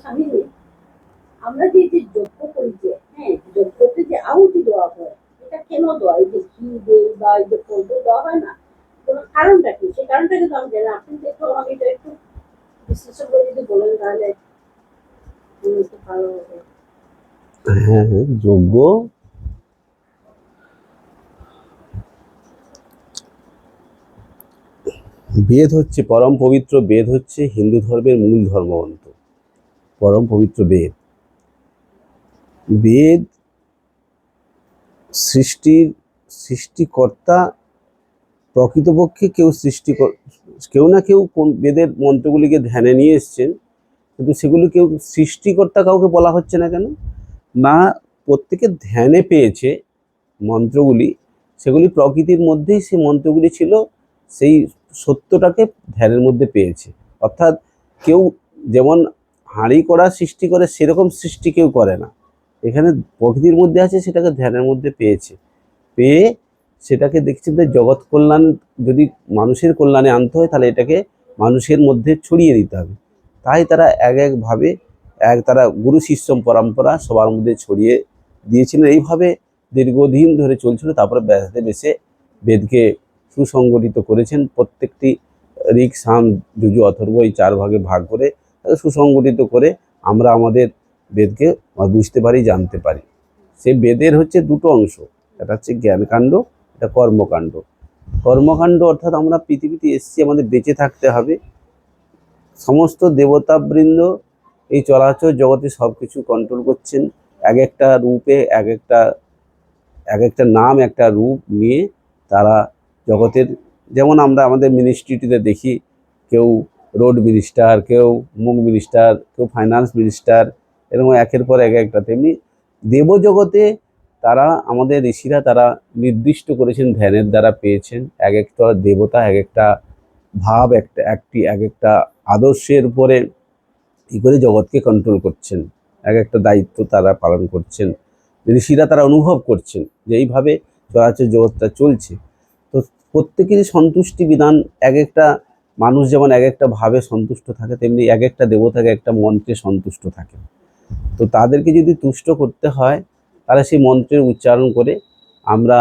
স্বামী, আমরা যে যে যজ্ঞ করি, যে হ্যাঁ যজ্ঞতে যে আহুতি দেওয়া হয়, এটা কেন দেওয়া, এই যে ঘি দেই বা এই যে ফল দেওয়া হয় না, কোনো কারণটা কি? সেই কারণটা কিন্তু আমি জানি না। আপনি একটু আমাকে এটা একটু বিশ্লেষণ করে যদি বলেন তাহলে একটু ভালো হবে। হ্যাঁ হ্যাঁ, যজ্ঞ বেদ হচ্ছে পরম পবিত্র। বেদ হচ্ছে হিন্দু ধর্মের মূল ধর্মগ্রন্থ, পরম পবিত্র বেদ। বেদ সৃষ্টিকর্তা প্রকৃতপক্ষে কেউ না কেউ কোন বেদের মন্ত্রগুলিকে ধ্যানে নিয়ে এসছেন, কিন্তু সেগুলি কেউ সৃষ্টিকর্তা কাউকে বলা হচ্ছে না কেন? না, প্রত্যেকে ধ্যানে পেয়েছে মন্ত্রগুলি, সেগুলি প্রকৃতির মধ্যেই সেই মন্ত্রগুলি ছিল, সেই সত্যটাকে ধ্যানের মধ্যে পেয়েছে। অর্থাৎ কেউ যেমন হাঁড়ি কড়া সৃষ্টি করে সেরকম সৃষ্টি কেউ করে না, এখানে প্রকৃতির মধ্যে আছে, সেটাকে ধ্যানের মধ্যে পেয়েছে। পেয়ে সেটাকে দেখছে যে জগৎ কল্যাণ যদি মানুষের কল্যাণে আনতে হয়, তাহলে এটাকে মানুষের মধ্যে ছড়িয়ে দিতে হবে। তাই তারা একভাবে তারা গুরু শিষ্য পরম্পরা সবার মধ্যে ছড়িয়ে দিয়েছিলেন। এইভাবে দীর্ঘদিন ধরে চলছিল। তারপরে ব্যাসদেব এসে বেদকে সুসংগঠিত করেছেন। প্রত্যেকটি ঋক, সাম, যজু, অথর্ব এই 4 ভাগে ভাগ করে সুসংগঠিত করে আমরা আমাদের বেদকে বুঝতে পারি, জানতে পারি। সে বেদের হচ্ছে দুটো অংশ, একটা হচ্ছে জ্ঞানকাণ্ড, একটা কর্মকাণ্ড। কর্মকাণ্ড অর্থাৎ আমরা পৃথিবীতে এসেছি, আমাদের বেঁচে থাকতে হবে। সমস্ত দেবতাবৃন্দ এই চরাচর জগতে সব কিছু কন্ট্রোল করছেন। এক একটা রূপে এক একটা নাম, একটা রূপ নিয়ে তারা জগতের, যেমন আমরা আমাদের মিনিস্ট্রিটিতে দেখি, কেউ রোড মিনিস্টার, কেউ মুখ মিনিস্টার, কেউ ফাইন্যান্স মিনিস্টার, এরকম একের পর একটা। তেমনি দেবজগতে তারা, আমাদের ঋষিরা তারা নির্দিষ্ট করেছেন, ধ্যানের দ্বারা পেয়েছেন। এক একটা দেবতা এক একটা ভাব, এক একটা আদর্শের উপরে ই করে জগৎকে কন্ট্রোল করছেন, এক একটা দায়িত্ব তারা পালন করছেন। ঋষিরা তারা অনুভব করছেন যে এইভাবে চরাচর জগৎটা চলছে। তো প্রত্যেকেরই সন্তুষ্টি বিধান, এক একটা মানুষ যেমন এক একটা ভাবে সন্তুষ্ট থাকে, তেমনি এক একটা দেবতাকে একটা মন্ত্রে সন্তুষ্ট থাকে। তো তাদেরকে যদি তুষ্ট করতে হয়, তাহলে সেই মন্ত্রের উচ্চারণ করে আমরা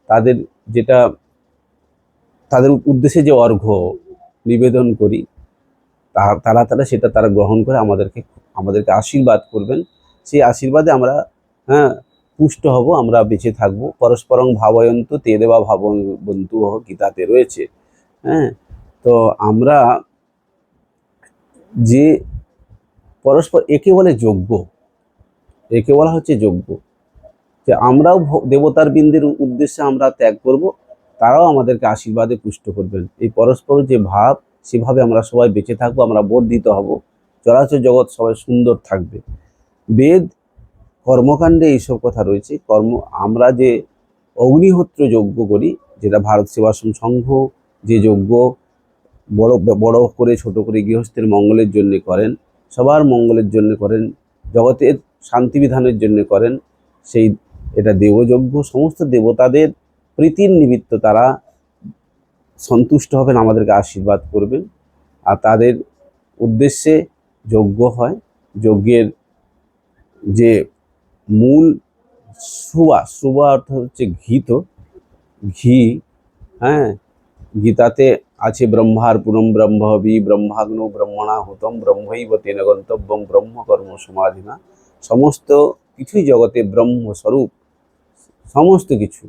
তাদের যেটা, তাদের উদ্দেশ্যে যে অর্ঘ্য নিবেদন করি, তারা সেটা গ্রহণ করে আমাদেরকে আশীর্বাদ করবেন। সেই আশীর্বাদে আমরা পুষ্ট হব, আমরা বেঁচে থাকবো। পরস্পরং ভাবয়ন্তু তে দেবা ভাববন্তু গীতাতে রয়েছে। তো আমরা যে পরস্পর, একে বলে যজ্ঞ, একে বলা হচ্ছে যজ্ঞ। যে আমরাও দেবতার বৃন্দের উদ্দেশ্যে আমরা ত্যাগ করব, তারাও আমাদেরকে আশীর্বাদে পুষ্ট করবেন। এই পরস্পর যে ভাব, সেভাবে আমরা সবাই বেঁচে থাকবো, আমরা বর্ধিত হব, চরাচর জগৎ সবাই সুন্দর থাকবে। বেদ কর্মকাণ্ডে এইসব কথা রয়েছে। আমরা যে অগ্নিহোত্র যজ্ঞ করি, যেটা ভারত সেবাশ্রম সংঘ যে যজ্ঞ বড় বড় করে ছোট করে গৃহস্থের মঙ্গলের জন্য করেন, সবার মঙ্গলের জন্য করেন, জগতের শান্তি বিধানের জন্য করেন, সেই এটা দেবযজ্ঞ। সমস্ত দেবতাদের প্রীতির নিমিত্ত তারা সন্তুষ্ট হবেন, আমাদেরকে আশীর্বাদ করবেন, আর তাদের উদ্দেশ্যে যজ্ঞ হয়। যজ্ঞের যে মূল সুবা অর্থাৎ হচ্ছে ঘি। হ্যাঁ, গীতাতে আছে ব্রহ্মার পুরম ব্রহ্মবি ব্রহ্মাগ্নো ব্রহ্মণা হুতম ব্রহ্মৈব তেন গন্তব্যং ব্রহ্মকর্ম সমাধিনা। সমস্ত কিছুই জগতে ব্রহ্মস্বরূপ, সমস্ত কিছু